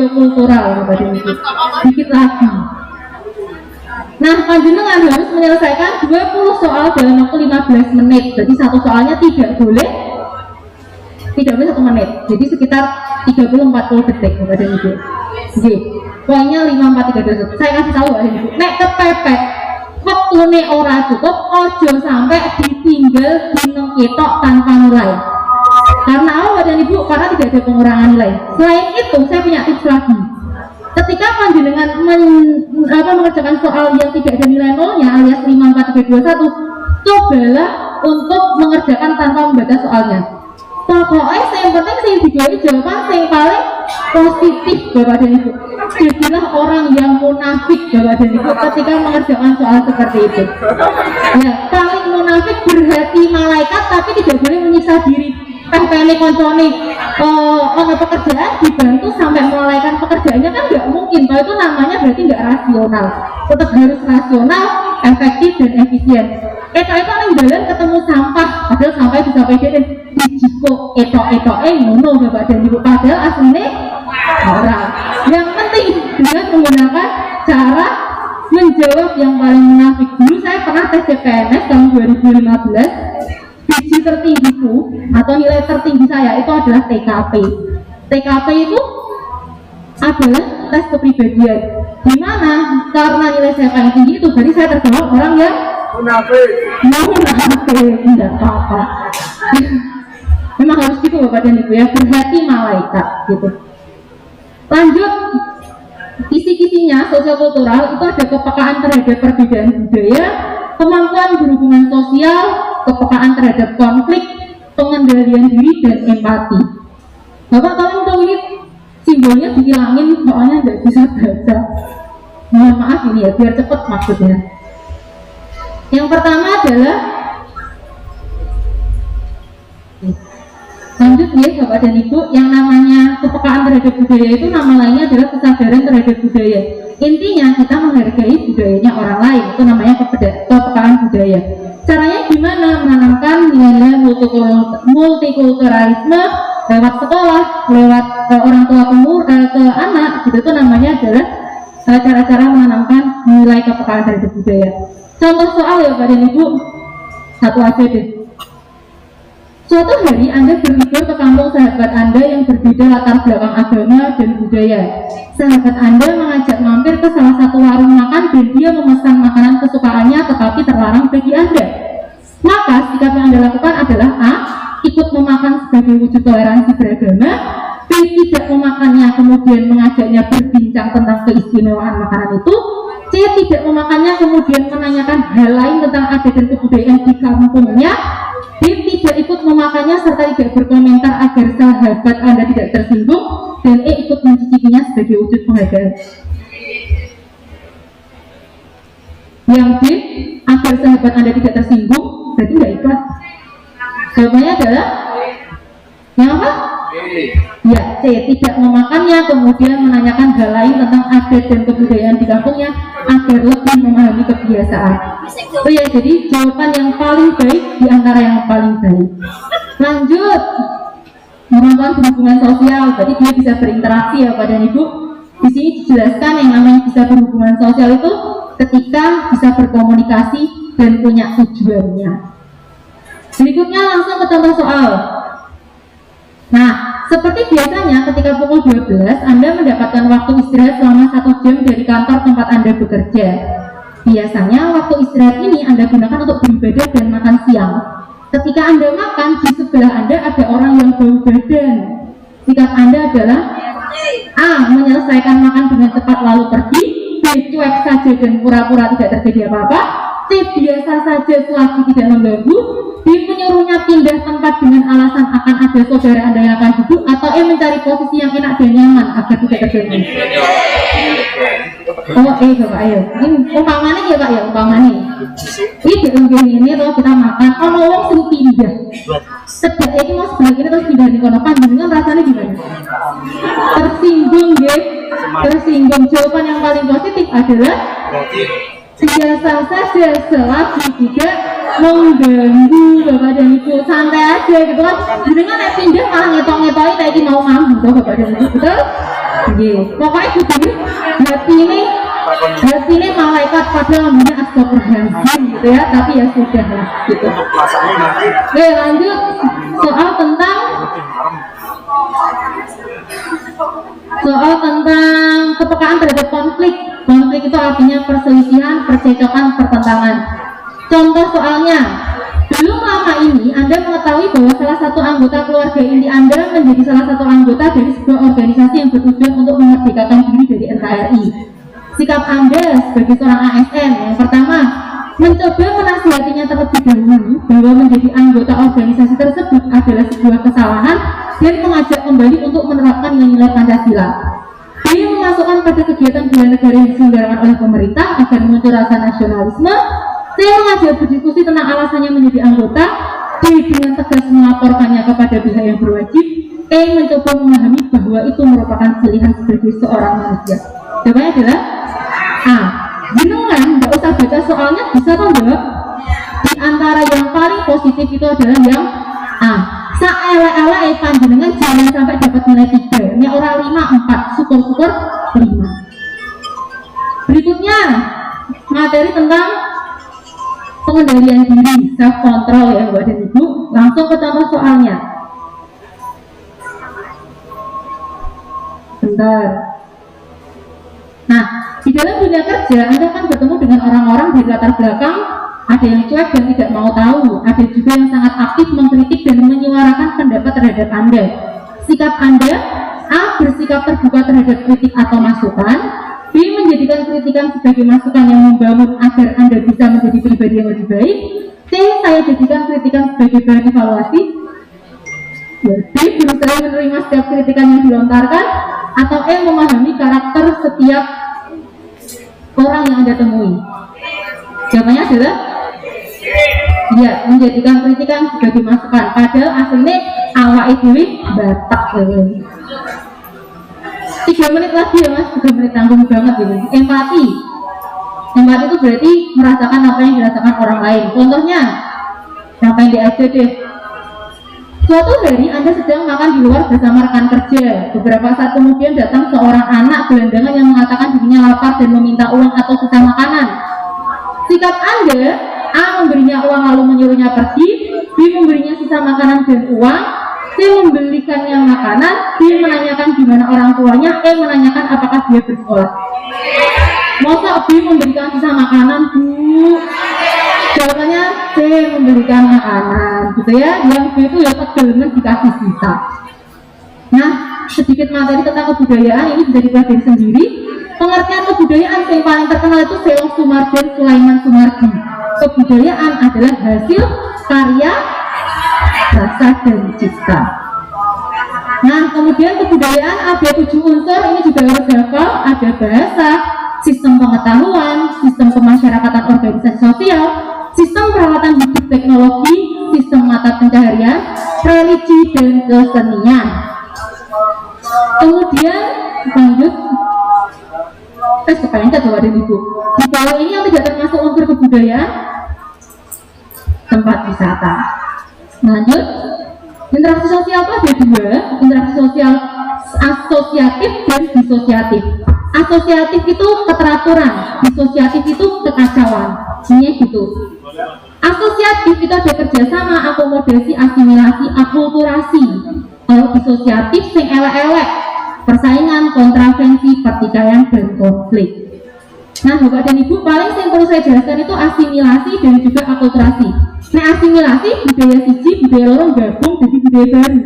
sosiokultural Bapak Ibu. Dikit lagi. Nah, panjenengan harus menyelesaikan 20 soal dalam waktu 15 menit. Jadi satu soalnya tidak boleh 1 menit. Jadi sekitar 30-40 detik Bapak Ibu. Oke. Poinnya 5, 4, 3, 2, 1. Saya kasih tahu Bapak Ibu. Nek kepepet waktune ora cukup, ojo sampai ditinggal dino ketok tanpa nilai. Karena apa Bapak Ibu? Karena tidak ada pengurangan nilai. Selain itu, saya punya tips lagi. Ketika panjenengan mengerjakan soal yang tidak ada nilai nolnya alias 5, 4, 3, 2, 1, cobalah untuk mengerjakan tanpa membaca soalnya. Pokoknya yang penting saya digawe jawaban yang paling positif Bapak dan Ibu. Jadilah orang yang munafik Bapak dan Ibu ketika mengerjakan soal seperti itu. Ya, paling munafik berhati malaikat tapi tidak boleh menyiksa diri. Pene koncone pekerjaan dibantu sampai melalaikan pekerjaannya kan nggak mungkin. Kalau itu namanya berarti nggak rasional. Tetap harus rasional, efektif dan efisien. Itu yang jalan ketemu sampah, padahal sampah bisa pede dan dijiko ngono Bapak dan Ibu, padahal aslinya orang. Yang penting dengan menggunakan cara menjawab yang paling munafik. Dulu saya pernah tes CPNS tahun 2015. Biji tertinggiku atau nilai tertinggi saya itu adalah TKP. TKP itu adalah tes kepribadian. Dimana karena nilai saya paling tinggi itu, jadi saya tergolong orang yang munafik. Tidak apa-apa. Memang harus gitu Bapak dan Ibu ya, berhati malaikat gitu. Lanjut, kisi-kisinya sosiokultural itu ada kepekaan terhadap perbedaan budaya, kemampuan berhubungan sosial, kepekaan terhadap konflik, pengendalian diri dan empati. Bapak tolong dong ini simbolnya dihilangin soalnya nggak bisa baca. Mohon maaf ini ya, biar cepat maksudnya. Yang pertama adalah lanjut ya Bapak dan Ibu, yang namanya kepekaan terhadap budaya itu nama lainnya adalah kesadaran terhadap budaya. Intinya kita menghargai budayanya orang lain, itu namanya kepekaan budaya. Caranya gimana? Menanamkan nilai-nilai multikulturalisme lewat sekolah, lewat orang tua ke anak, gitu. Itu namanya adalah cara-cara menanamkan nilai kepekaan terhadap budaya. Contoh soal ya Bapak dan Ibu, satu aja deh. Suatu hari Anda berlibur ke kampung sahabat Anda yang berbeda latar belakang agama dan budaya. Sahabat Anda mengajak mampir ke salah satu warung makan dan dia memesan makanan kesukaannya tetapi terlarang bagi Anda. Maka sikap yang Anda lakukan adalah A. Ikut memakan sebagai wujud toleransi beragama. B. Tidak memakannya kemudian mengajaknya berbincang tentang keistimewaan makanan itu. C. Tidak memakannya kemudian menanyakan hal lain tentang adat dan kebudayaan di kampungnya. D. Tidak ikut memakannya serta tidak berkomentar agar sahabat Anda tidak tersinggung. Dan E. Ikut mencicipinya sebagai wujud penghargaan. Yang D. Agar sahabat Anda tidak tersinggung, berarti nggak ikhlas. Jawabannya adalah yang apa? Ya, C. Tidak memakannya kemudian menanyakan hal lain tentang adat dan kebudayaan di kampungnya agar lebih memahami kebiasaan. Oh ya, jadi jawaban yang paling baik di antara yang paling baik. Lanjut, kemampuan berhubungan sosial, berarti dia bisa berinteraksi ya Bapak dan Ibu. Di sini dijelaskan yang namanya bisa berhubungan sosial itu ketika bisa berkomunikasi dan punya tujuannya. Berikutnya langsung ke contoh soal. Nah, seperti biasanya ketika pukul 12 Anda mendapatkan waktu istirahat selama 1 jam dari kantor tempat Anda bekerja. Biasanya waktu istirahat ini Anda gunakan untuk beribadah dan makan siang. Ketika Anda makan, di sebelah Anda ada orang yang bau badan. Sikap Anda adalah A. Menyelesaikan makan dengan cepat lalu pergi. B. Cuek saja dan pura-pura tidak terjadi apa-apa. C. Biasa saja selagi tidak mengganggu. D. Menyuruhnya pindah tempat dengan alasan akan ada saudara Anda yang akan duduk. Atau E. Mencari posisi yang enak dan nyaman agar tidak terganggu. Oh Bapak ayo, ini umpamanya ya Pak ya, umpamanya ini diunggah ini terus kita makan, wong sing pindah sedak ini mau sebelah kiri terus pindah di kono, panjenengan rasanya gimana? Tersinggung ya, tersinggung. Jawaban yang paling positif adalah biasa saja selagi tidak mengganggu Bapak dan Ibu, santai aja gitu kan. Jenengan nek pindah malah ngetok-ngetoki kayak mau mambu toh Bapak dan Ibu, betul? Nggih. Pokoknya kudu hati ini malaikat pada namanya astagfirullahaladzim gitu ya, tapi ya sudah lah gitu. Oke, lanjut soal tentang kepekaan terhadap konflik. Konflik itu artinya perselisihan, percekcokan, pertentangan. Contoh soalnya, belum lama ini Anda mengetahui bahwa salah satu anggota keluarga inti Anda menjadi salah satu anggota dari sebuah organisasi yang bertujuan untuk memerdekakan diri dari NKRI. Sikap Anda sebagai seorang ASN yang pertama, mencoba menasihatinya terlebih dahulu bahwa menjadi anggota organisasi tersebut adalah sebuah kesalahan dan mengajak kembali untuk menerapkan nilai-nilai Pancasila. B. Memasukkan pada kegiatan bela negara yang diselenggarakan oleh pemerintah agar muncul rasa nasionalisme. C. Mengajak berdiskusi tentang alasannya menjadi anggota. D. Dengan tegas melaporkannya kepada pihak yang berwajib. E. Mencoba memahami bahwa itu merupakan pilihan sebagai seorang manusia. Jawabannya adalah A. Jenengan nggak usah baca soalnya, bisa toh Mbak? Di antara yang paling positif itu adalah yang A. Saelek-elek panjenengan jangan sampai dapat nilai 3. Ini orang 5, 4, syukur-syukur 5. Berikutnya materi tentang pengendalian diri, self control ya Mbak dan Ibu. Langsung ke contoh soalnya. Bentar. Nah, di dalam dunia kerja Anda kan bertemu dengan orang-orang dari latar belakang, ada yang cuek dan tidak mau tahu, ada juga yang sangat aktif mengkritik dan menyuarakan pendapat terhadap Anda. Sikap Anda, A. Bersikap terbuka terhadap kritik atau masukan. B. Menjadikan kritikan sebagai masukan yang membangun agar Anda bisa menjadi pribadi yang lebih baik. C. Saya jadikan kritikan sebagai bahan evaluasi. D. Berusaha menerima setiap kritikan yang dilontarkan. Atau E. Memahami karakter setiap orang yang Anda temui. Jawabannya adalah ya, menjadikan kritikan sebagai masukan. Padahal aslinya awak itu batak. 3 menit lagi ya Mas, 3 menit tanggung banget ini. Empati itu berarti merasakan apa yang dirasakan orang lain. Contohnya, yang pendek aja deh. Suatu hari Anda sedang makan di luar bersama rekan kerja. Beberapa saat kemudian datang seorang anak gelandangan yang mengatakan dirinya lapar dan meminta uang atau sisa makanan. Sikap Anda, A. Memberinya uang lalu menyuruhnya pergi. B. Memberinya sisa makanan dan uang. C. Membelikannya makanan. D. Menanyakan di mana orang tuanya. E. Menanyakan apakah dia bersekolah. Masa B. Memberikan sisa makanan, Bu? Jawabannya C. Memberikan makanan, gitu ya. Yang B itu ya kegelengan dikasih sisa. Nah, sedikit materi tentang kebudayaan ini bisa dipelajari sendiri. Pengertian kebudayaan yang paling terkenal itu Seo Sumardi, Sulaiman Sumardi. Kebudayaan adalah hasil karya rasa dan cipta. Nah, kemudian kebudayaan ada 7 unsur, ini juga harus hafal. Ada bahasa, sistem pengetahuan, sistem pemasyarakatan organisasi sosial, sistem peralatan hidup teknologi, sistem mata pencaharian, religi, dan kesenian. Kemudian lanjut kepalanya Bapak dan Ibu. Di bawah ini yang tidak termasuk unsur kebudayaan, tempat wisata. Lanjut, interaksi sosial itu ada 2, interaksi sosial asosiatif dan disosiatif. Asosiatif itu keteraturan, disosiatif itu kekacauan. Ini gitu. Asosiatif itu ada kerjasama, akomodasi, asimilasi, akulturasi. Kalau disosiatif sing elek-elek, persaingan, kontravensi, pertikaian, dan konflik. Nah, Bapak dan Ibu, paling yang perlu saya jelaskan itu asimilasi dan juga akulturasi. Nah, asimilasi budaya siji, budaya loro gabung jadi budaya baru.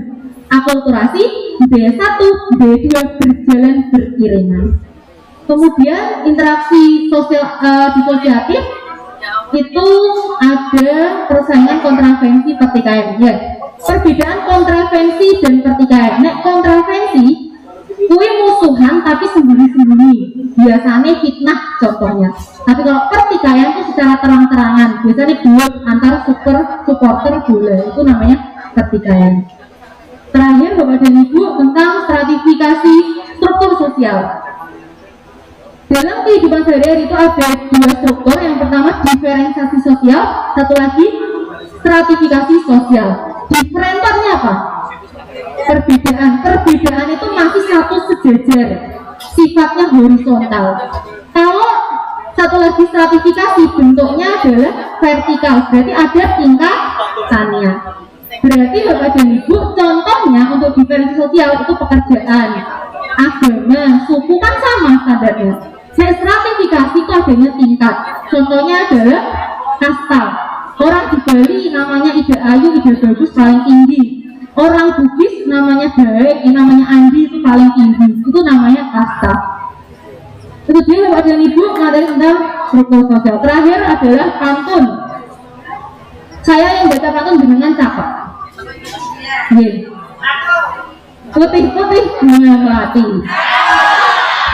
Akulturasi budaya 1, budaya 2 berjalan beriringan. Kemudian interaksi sosial disosiatif itu ada persaingan, kontravensi, pertikaian. Ya, perbedaan kontravensi dan pertikaian. Nek kontravensi kuwi musuhan tapi sembunyi-sembunyi, biasanya fitnah contohnya. Tapi kalau pertikaian itu secara terang-terangan, biasanya duet antara supporter bola, itu namanya pertikaian. Terakhir Bapak dan Ibu tentang stratifikasi struktur sosial. Dalam kehidupan sehari-hari itu ada 2 struktur. Yang pertama diferensiasi sosial, satu lagi stratifikasi sosial. Diferensialnya apa? Perbedaan itu masih satu sejajar, sifatnya horizontal. Kalau satu lagi stratifikasi, bentuknya adalah vertikal, berarti ada tingkatannya. Berarti Bapak dan Ibu, contohnya untuk diferensiasi sosial itu pekerjaan, agama, suku kan sama standarnya. Stratifikasi itu adanya tingkat. Contohnya adalah kasta. Orang di Bali namanya Ida Ayu, Ida Bagus paling tinggi. Orang Bugis namanya Baik, namanya Andi itu paling tinggi. Itu namanya kasta. Itu dia Bapak dan Ibu materi tentang struktur sosial. Terakhir adalah pantun. Saya yang baca pantun dengan cakep. Putih-putih bunga melati,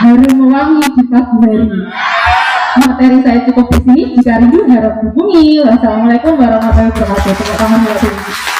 harum wangi di pagi hari. Materi saya cukup di sini. Jika rindu harap hubungi. Wassalamualaikum warahmatullahi wabarakatuh.